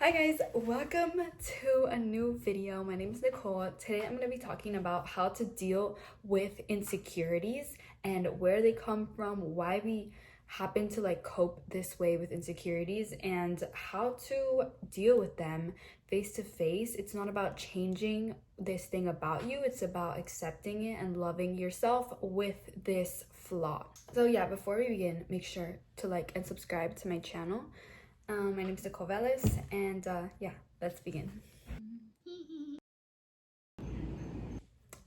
Hi guys, welcome to a new video. My name is Nicole. Today I'm going to be talking about how to deal with insecurities and where they come from, why we happen to cope this way with insecurities, and how to deal with them face to face. It's not about changing this thing about you, it's about accepting it and loving yourself with this flaw. So yeah, before we begin, make sure to like and subscribe to my channel. My name is Nicole Velez, and yeah, let's begin.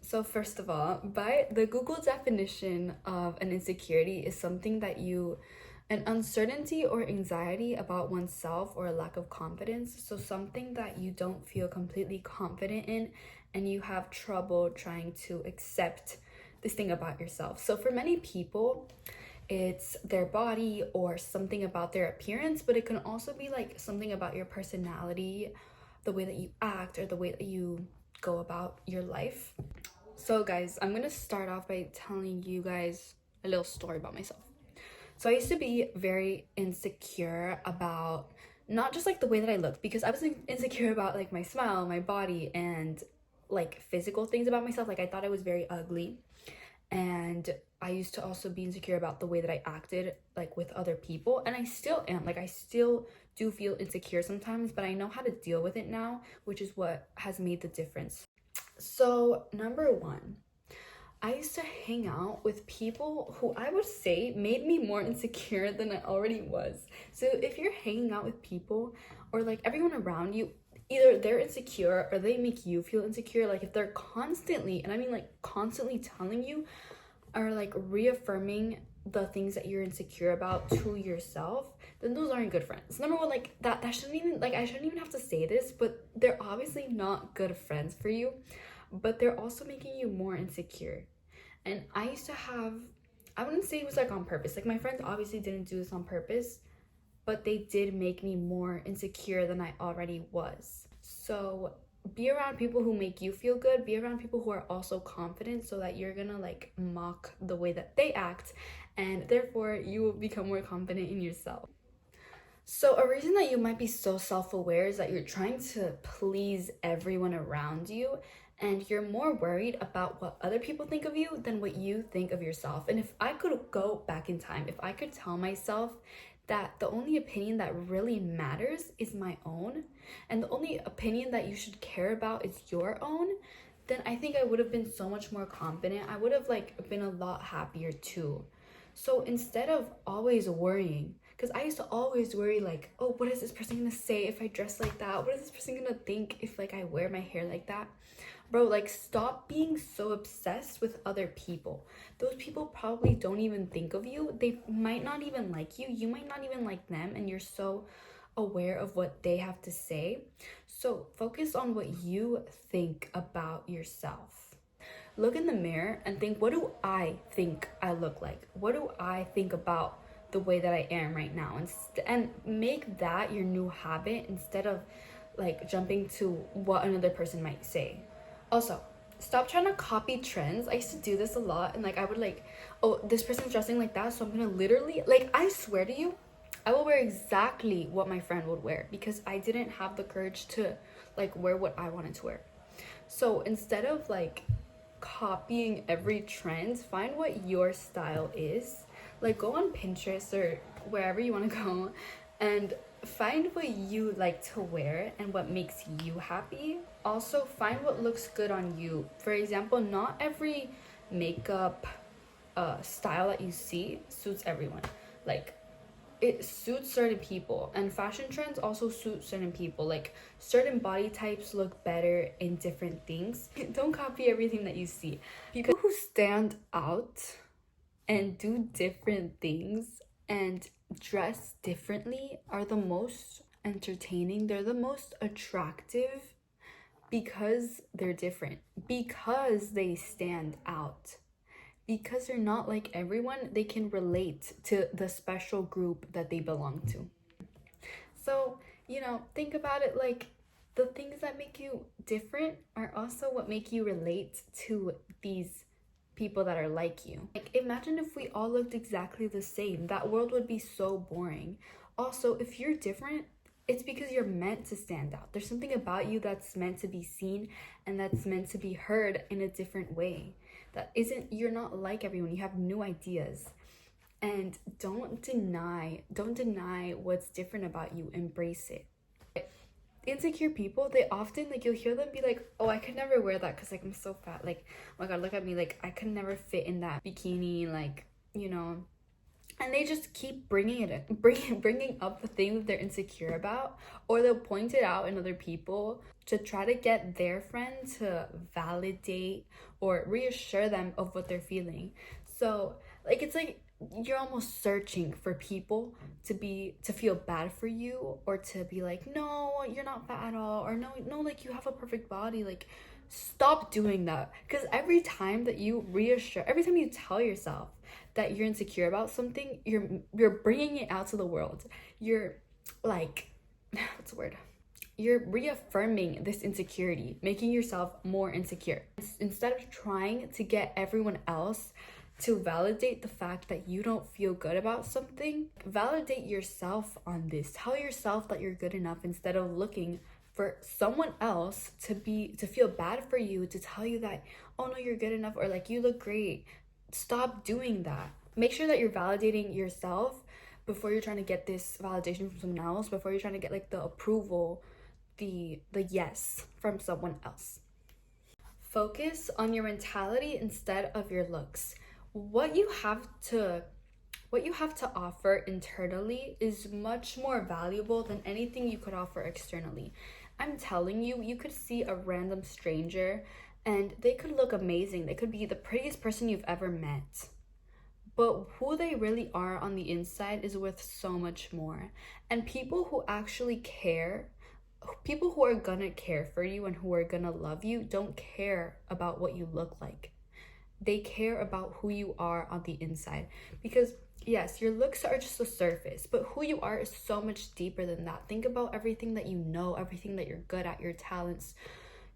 So first of all, by the Google definition of an insecurity is something that an uncertainty or anxiety about oneself or a lack of confidence. So something that you don't feel completely confident in and you have trouble trying to accept this thing about yourself. So for many people, it's their body or something about their appearance, but it can also be like something about your personality, the way that you act, or the way that you go about your life. So guys, I'm gonna start off by telling you guys a little story about myself. So I used to be very insecure about not just like the way that I looked, because I was insecure about like my smile, my body, and like physical things about myself. Like I thought I was very ugly, and I used to also be insecure about the way that I acted like with other people, and I still am. Like I still do feel insecure sometimes, but I know how to deal with it now, which is what has made the difference. So number one, I used to hang out with people who I would say made me more insecure than I already was. So if you're hanging out with people or like everyone around you, either they're insecure or they make you feel insecure, like if they're constantly, and I mean like constantly telling you or like reaffirming the things that you're insecure about to yourself, then those aren't good friends. Number one, like that shouldn't even, like I shouldn't even have to say this, but they're obviously not good friends for you, but they're also making you more insecure. And I used to have, I wouldn't say it was like on purpose, like my friends obviously didn't do this on purpose, but they did make me more insecure than I already was. So be around people who make you feel good, be around people who are also confident, so that you're gonna like mock the way that they act, and therefore you will become more confident in yourself. So a reason that you might be so self-aware is that you're trying to please everyone around you, and you're more worried about what other people think of you than what you think of yourself. And if I could go back in time, if I could tell myself that the only opinion that really matters is my own, and the only opinion that you should care about is your own, then I think I would have been so much more confident. I would have like been a lot happier too. So instead of always worrying, because I used to always worry like, oh, what is this person gonna say if I dress like that? What is this person gonna think if like I wear my hair like that? Bro, like stop being so obsessed with other people. Those people probably don't even think of you. They might not even like you. You might not even like them, and you're so aware of what they have to say. So focus on what you think about yourself. Look in the mirror and think, what do I think I look like? What do I think about the way that I am right now? And make that your new habit instead of like jumping to what another person might say. Also, stop trying to copy trends. I used to do this a lot, and like I would like, oh, this person's dressing like that, so I'm gonna literally, like, I swear to you, I will wear exactly what my friend would wear, because I didn't have the courage to like wear what I wanted to wear. So instead of like copying every trend, find what your style is. Like go on Pinterest or wherever you want to go and find what you like to wear and what makes you happy. Also find what looks good on you. For example, not every makeup style that you see suits everyone. Like it suits certain people, and fashion trends also suit certain people. Like certain body types look better in different things. Don't copy everything that you see. People who stand out and do different things and dress differently are the most entertaining. They're the most attractive because they're different, because they stand out, because they're not like everyone. They can relate to the special group that they belong to. So, think about it like the things that make you different are also what make you relate to these people that are like you. Like imagine if we all looked exactly the same. That world would be so boring. Also, if you're different, It's because you're meant to stand out. There's something about you that's meant to be seen and that's meant to be heard in a different way. You're not like everyone. You have new ideas. And don't deny what's different about you. Embrace it. Insecure people, they often, like, you'll hear them be like, oh, I could never wear that because, like, I'm so fat. Like, oh my god, look at me. Like, I could never fit in that bikini. Like, and they just keep bringing up the thing that they're insecure about, or they'll point it out in other people to try to get their friend to validate or reassure them of what they're feeling. So, like, it's like you're almost searching for people to feel bad for you, or to be like, no, you're not fat at all, or no, like, you have a perfect body. Like, stop doing that. Because every time you tell yourself that you're insecure about something, you're bringing it out to the world. You're like, what's the word? You're reaffirming this insecurity, making yourself more insecure. Instead of trying to get everyone else to validate the fact that you don't feel good about something, validate yourself on this. Tell yourself that you're good enough, instead of looking for someone else to feel bad for you, to tell you that, oh no, you're good enough, or like, you look great. Stop doing that. Make sure that you're validating yourself before you're trying to get this validation from someone else, before you're trying to get, like, the approval, the yes from someone else. Focus on your mentality instead of your looks. What you have to offer internally is much more valuable than anything you could offer externally. I'm telling you, you could see a random stranger and they could look amazing. They could be the prettiest person you've ever met. But who they really are on the inside is worth so much more. And people who actually care, people who are gonna care for you and who are gonna love you, don't care about what you look like. They care about who you are on the inside. Because yes, your looks are just the surface, but who you are is so much deeper than that. Think about everything that you know, everything that you're good at, your talents,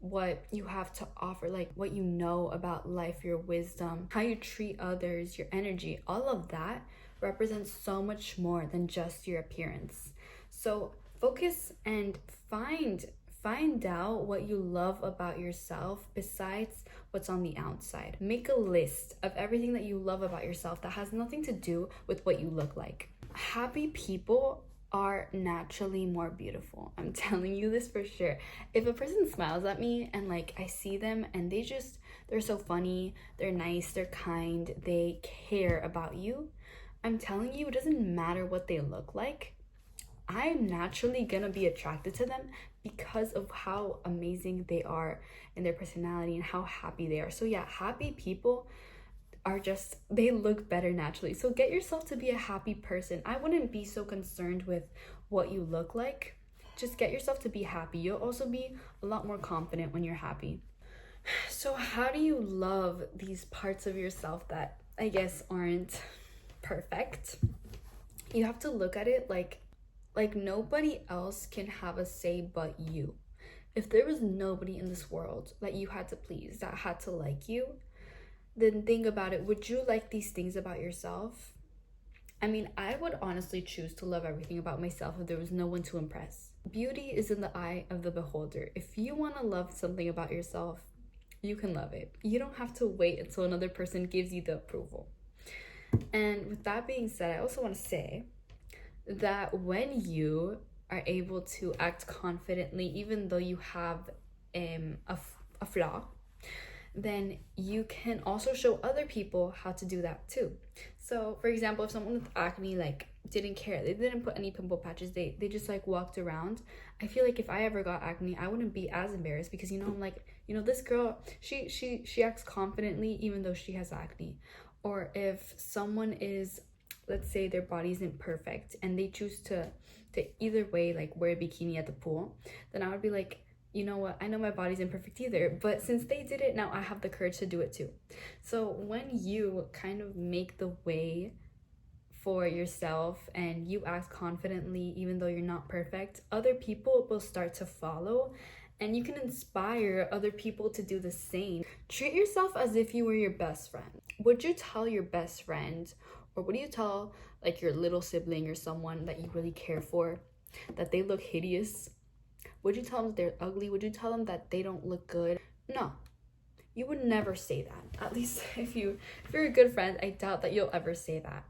what you have to offer, like what you know about life, your wisdom, how you treat others, your energy. All of that represents so much more than just your appearance. So focus and find out what you love about yourself besides what's on the outside. Make a list of everything that you love about yourself that has nothing to do with what you look like. Happy people are naturally more beautiful. I'm telling you this for sure. If a person smiles at me and, like, I see them and they're so funny, they're nice, they're kind, they care about you, I'm telling you, it doesn't matter what they look like. I'm naturally gonna be attracted to them because of how amazing they are in their personality and how happy they are. So yeah, happy people they look better naturally. So get yourself to be a happy person. I wouldn't be so concerned with what you look like. Just get yourself to be happy. You'll also be a lot more confident when you're happy. So how do you love these parts of yourself that I guess aren't perfect? You have to look at it like nobody else can have a say but you. If there was nobody in this world that you had to please, that had to like you, then think about it. Would you like these things about yourself? I mean, I would honestly choose to love everything about myself if there was no one to impress. Beauty is in the eye of the beholder. If you want to love something about yourself, you can love it. You don't have to wait until another person gives you the approval. And with that being said, I also want to say that when you are able to act confidently, even though you have a flaw, then you can also show other people how to do that too. So for example, if someone with acne, like, didn't care, they didn't put any pimple patches, they just, like, walked around, I feel like if I ever got acne, I wouldn't be as embarrassed, because I'm like, this girl, she acts confidently even though she has acne. Or if someone is, let's say their body isn't perfect and they choose to either way, like, wear a bikini at the pool, then I would be like, you know what, I know my body's imperfect either, but since they did it, now I have the courage to do it too. So when you kind of make the way for yourself and you act confidently even though you're not perfect, other people will start to follow, and you can inspire other people to do the same. Treat yourself as if you were your best friend. Would you tell your best friend, or would you tell, like, your little sibling or someone that you really care for, that they look hideous? Would you tell them that they're ugly? Would you tell them that they don't look good? No, you would never say that. At least if you're a good friend, I doubt that you'll ever say that.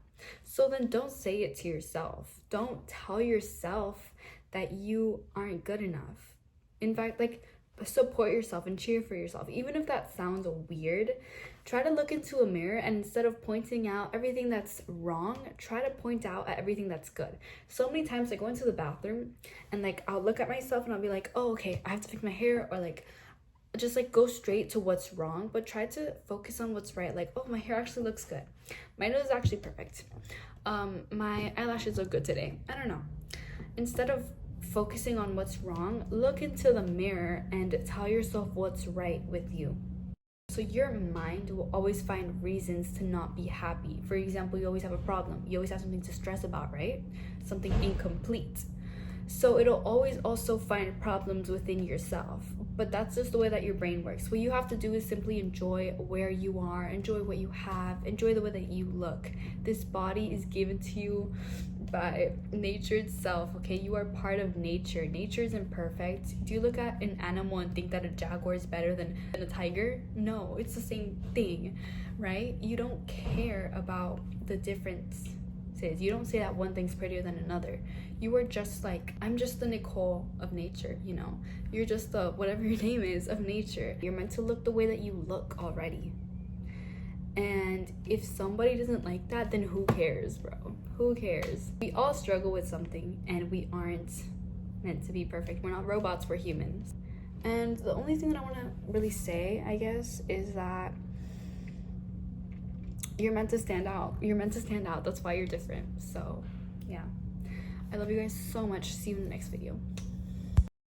So then don't say it to yourself. Don't tell yourself that you aren't good enough. In fact, like, support yourself and cheer for yourself. Even if that sounds weird, try to look into a mirror, and instead of pointing out everything that's wrong, try to point out at everything that's good. So many times I go into the bathroom and like I'll look at myself and I'll be like, oh, okay, I have to fix my hair, or like just like go straight to what's wrong, but try to focus on what's right. Like, oh, my hair actually looks good, my nose is actually perfect, my eyelashes look good today. I don't know. Instead of focusing on what's wrong, look into the mirror and tell yourself what's right with you. So your mind will always find reasons to not be happy. For example, you always have a problem, you always have something to stress about, right? Something incomplete. So it'll always also find problems within yourself. But that's just the way that your brain works. What you have to do is simply enjoy where you are, enjoy what you have, enjoy the way that you look. This body is given to you by nature itself, okay? You are part of nature. Nature isn't perfect. Do you look at an animal and think that a jaguar is better than a tiger? No, it's the same thing, right? You don't care about the differences. You don't say that one thing's prettier than another. You are just like, I'm just the Nicole of nature, you know? You're just the whatever your name is of nature. You're meant to look the way that you look already. And if somebody doesn't like that, then who cares, bro? Who cares? We all struggle with something, and we aren't meant to be perfect. We're not robots, we're humans. And the only thing that I want to really say, I guess, is that you're meant to stand out. You're meant to stand out. That's why you're different. So yeah, I love you guys so much. See you in the next video.